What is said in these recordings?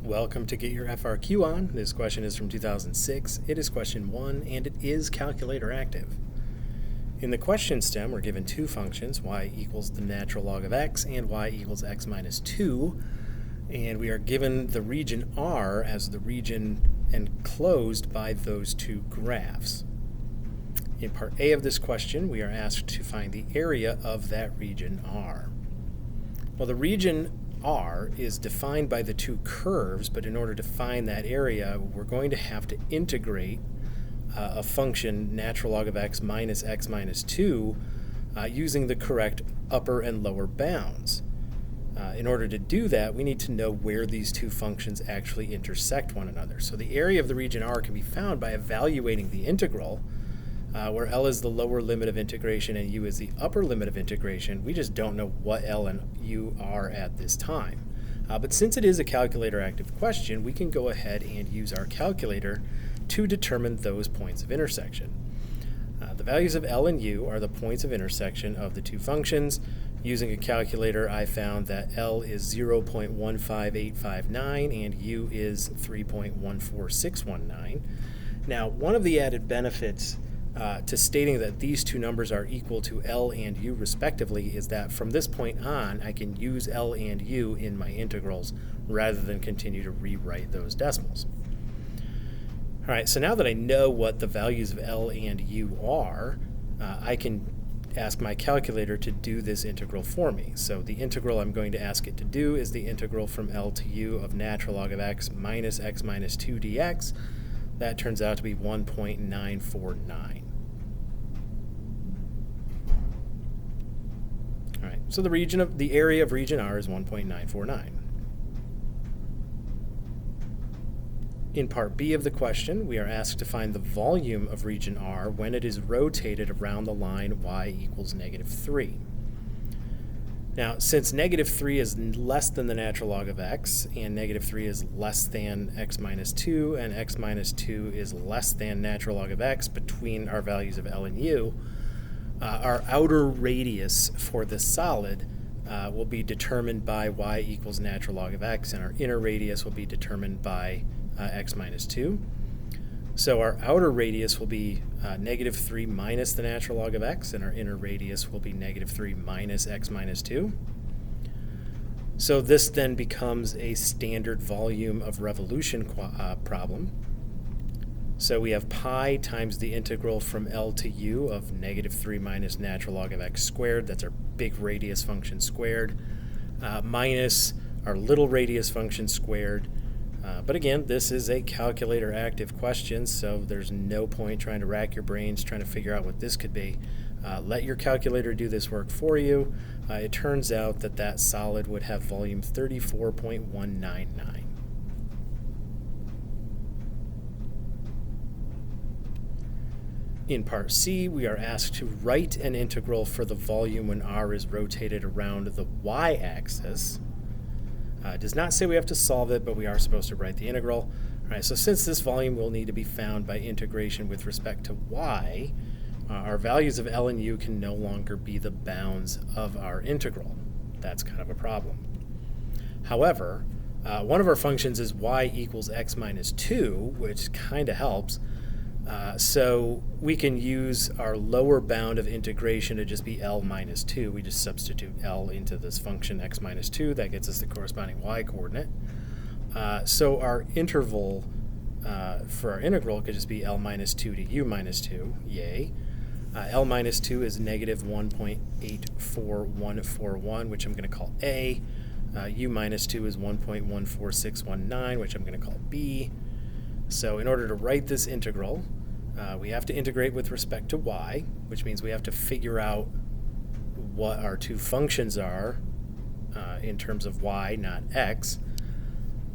Welcome to Get Your FRQ On. This question is from 2006. It is question 1, and it is calculator active. In the question stem, we're given two functions, y equals the natural log of x and y equals x minus 2, and we are given the region R as the region enclosed by those two graphs. In part A of this question, we are asked to find the area of that region R. Well, the region R is defined by the two curves, but in order to find that area, we're going to have to integrate a function, natural log of x minus 2, using the correct upper and lower bounds. In order to do that, we need to know where these two functions actually intersect one another. So the area of the region R can be found by evaluating the integral, where L is the lower limit of integration and U is the upper limit of integration. We just don't know what L and U are at this time. But since it is a calculator active question, we can go ahead and use our calculator to determine those points of intersection. The values of L and U are the points of intersection of the two functions. Using a calculator, I found that L is 0.15859 and U is 3.14619. Now, one of the added benefits to stating that these two numbers are equal to L and U respectively is that from this point on, I can use L and U in my integrals rather than continue to rewrite those decimals. All right, so now that I know what the values of L and U are, I can ask my calculator to do this integral for me. So the integral I'm going to ask it to do is the integral from L to U of natural log of x minus 2 dx. That turns out to be 1.949. All right, so the area of region R is 1.949. In part B of the question, we are asked to find the volume of region R when it is rotated around the line y equals -3. Now, since -3 is less than the natural log of x, and -3 is less than x minus 2, and x minus 2 is less than natural log of x between our values of L and U, our outer radius for the solid will be determined by y equals natural log of x, and our inner radius will be determined by x minus 2. So our outer radius will be -3 minus the natural log of x, and our inner radius will be -3 minus x minus 2. So this then becomes a standard volume of revolution problem. So we have pi times the integral from L to U of -3 minus natural log of x squared, that's our big radius function squared, minus our little radius function squared. But again, this is a calculator active question, so there's no point trying to rack your brains trying to figure out what this could be. Let your calculator do this work for you. It turns out that that solid would have volume 34.199. In part C, we are asked to write an integral for the volume when R is rotated around the y-axis. It does not say we have to solve it, but we are supposed to write the integral. All right, so since this volume will need to be found by integration with respect to y, our values of L and U can no longer be the bounds of our integral. That's kind of a problem. However, one of our functions is y equals x minus 2, which kind of helps. So we can use our lower bound of integration to just be L minus 2. We just substitute L into this function x minus 2. That gets us the corresponding y coordinate. So our interval for our integral could just be L minus 2 to U minus 2. Yay. L minus 2 is -1.84141, which I'm going to call A. U minus 2 is 1.14619, which I'm going to call B. So in order to write this integral, we have to integrate with respect to y, which means we have to figure out what our two functions are in terms of y, not x.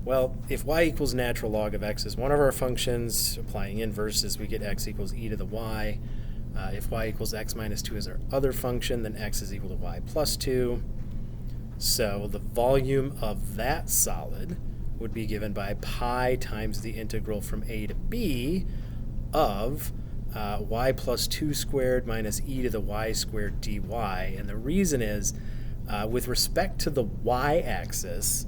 Well, if y equals natural log of x is one of our functions, applying inverses, we get x equals e to the y. If y equals x minus 2 is our other function, then x is equal to y plus 2. So the volume of that solid would be given by pi times the integral from a to b of y plus 2 squared minus e to the y squared dy. And the reason is, with respect to the y-axis,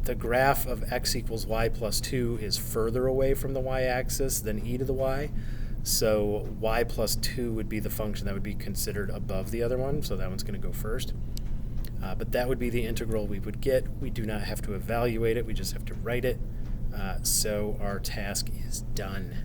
the graph of x equals y plus 2 is further away from the y-axis than e to the y. So y plus 2 would be the function that would be considered above the other one, so that one's going to go first. But that would be the integral we would get. We do not have to evaluate it, we just have to write it. So our task is done.